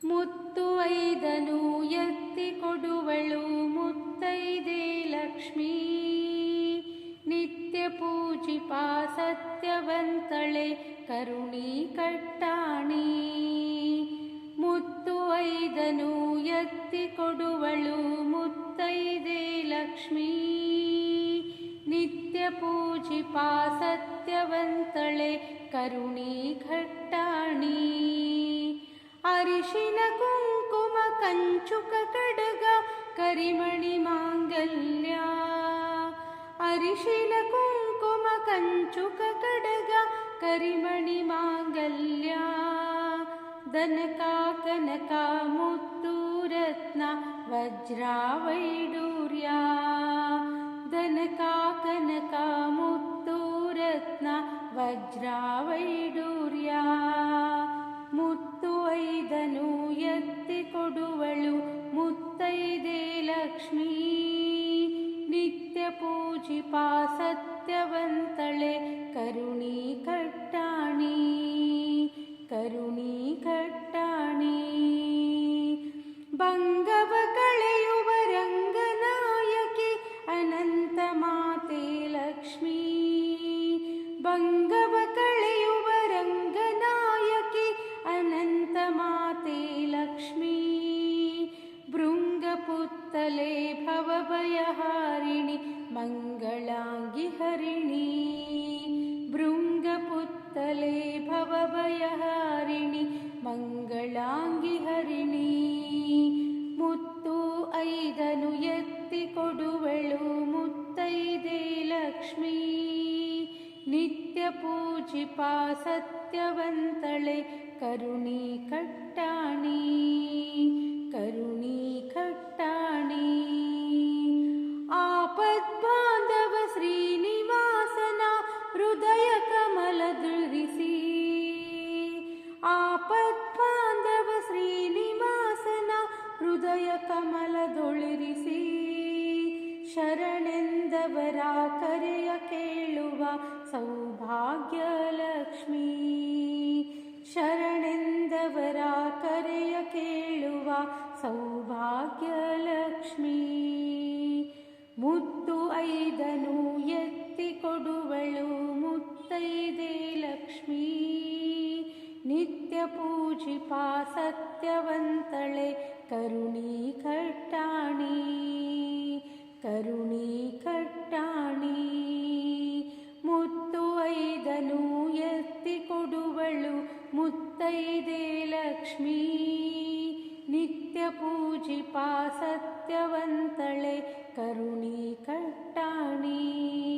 ಮುತ್ತು ಐದನು ಎತ್ತಿ ಕೊಡುವಳು ಮುತ್ತೈದೆ ಲಕ್ಷ್ಮೀ. ನಿತ್ಯ ಪೂಜಿಪ ಸತ್ಯವಂತಳೆ ಕರುಣಿ ಕಟ್ಟಾಣಿ. ಮುತ್ತು ಐದನು ಎತ್ತಿ ಕೊಡುವಳು ಮುತ್ತೈದೆ ಲಕ್ಷ್ಮೀ. ನಿತ್ಯ ಪೂಜಿಪ ಸತ್ಯವಂತಳೆ ಕರುಣಿ ಕಟ್ಟಾಣಿ. ಅರಿಶಿನ ಕುಂಕುಮ ಕಂಚುಕ ಕಡಗ ಕರಿಮಣಿ ಮಾಂಗಲ್ಯ. ಅರಿಶಿನ ಕುಂಕುಮ ಕಂಚುಕ ಕಡಗ ಕರಿಮಣಿ ಮಾಂಗಲ್ಯ. ದನಕ ಕನಕ ಮುತ್ತು ರತ್ನ ವಜ್ರ ವೈಡೂರ್ಯ. ದನಕ ಕನಕ ಮುತ್ತು ರತ್ನ ವಜ್ರ ವೈಡೂರ್ಯ. ಮುತ್ತು ಐದನು ಎತ್ತಿ ಕೊಡುವಳು ಮುತ್ತೈದೆ ಲಕ್ಷ್ಮೀ. ನಿತ್ಯ ಪೂಜಿಪ ಸತ್ಯವಂತಳೆ ಕರುಣಿ ಕಟ್ಟಾಣಿ. ಕರುಣಿ ಕಟ್ಟಾಣಿ. ಬಂಗವ ಕಳೆಯುವ ರಂಗನಾಯಕಿ ಅನಂತ ಮಾತೆ ಲಕ್ಷ್ಮೀ. ಬಂಗವ ಕಳೆಯುವ ರಂಗನಾಯಕಿ ಅನಂತ ಮಾತೆ ಲಕ್ಷ್ಮೀ. ಭೃಂಗಪುತ್ತಲೆ ಭವಭಯಹಾರಿಣಿ ಮಂಗಳಾಂಗಿ ಹರಿಣಿ. ಭೃಂಗಪುತ್ತಲೆ ಭವಭಯಹಾರಿಣಿ ಮಂಗಳಾಂಗಿ ಹರಿಣಿ. ಮುತ್ತು ಐದನು ಎತ್ತಿ ಕೊಡುವಳು ಮುತ್ತೈದೆ ಲಕ್ಷ್ಮೀ. ನಿತ್ಯ ಪೂಜಿಪ ಸತ್ಯವಂತಳೆ ಕರುಣಿ ಕಟ್ಟಾಣಿ. ಕರುಣಿ ಕಟ್ಟಾಣಿ. ಆಪದ್ಬಾಂಧವ ಶ್ರೀನಿವಾಸನ ಹೃದಯ ಕಮಲದುರಿಸಿ. ಆಪದ್ಬಾಂಧವ ಶ್ರೀನಿವಾಸನ ಹೃದಯ ಕಮಲದೊಳಿರಿಸಿ. ಶರಣೆಂದವರ ಕರೆಯ ಕೇಳುವ ಸೌಭಾಗ್ಯ ಲಕ್ಷ್ಮೀ. ಶರಣೆಂದವರ ಕರೆಯ ಕೇಳುವ ಸೌಭಾಗ್ಯ ಲಕ್ಷ್ಮೀ. ಮುತ್ತು ಐದನು ಎತ್ತಿ ಕೊಡುವಳು ಮುತ್ತೈದೆ ಲಕ್ಷ್ಮೀ. ನಿತ್ಯ ಪೂಜಿಪ ಸತ್ಯವಂತಳೆ ಕರುಣಿ ಕಟ್ಟಾಣಿ. ಕರುಣಿ ಕಟ್ಟಾಣಿ. ಮುತ್ತು ಐದನು ಎತ್ತಿ ಕೊಡುವಳು ಮುತ್ತೈದೆ ಲಕ್ಷ್ಮೀ. ನಿತ್ಯ ಪೂಜಿಪ ಸತ್ಯವಂತಳೆ ಕರುಣಿ ಕಟ್ಟಾಣಿ.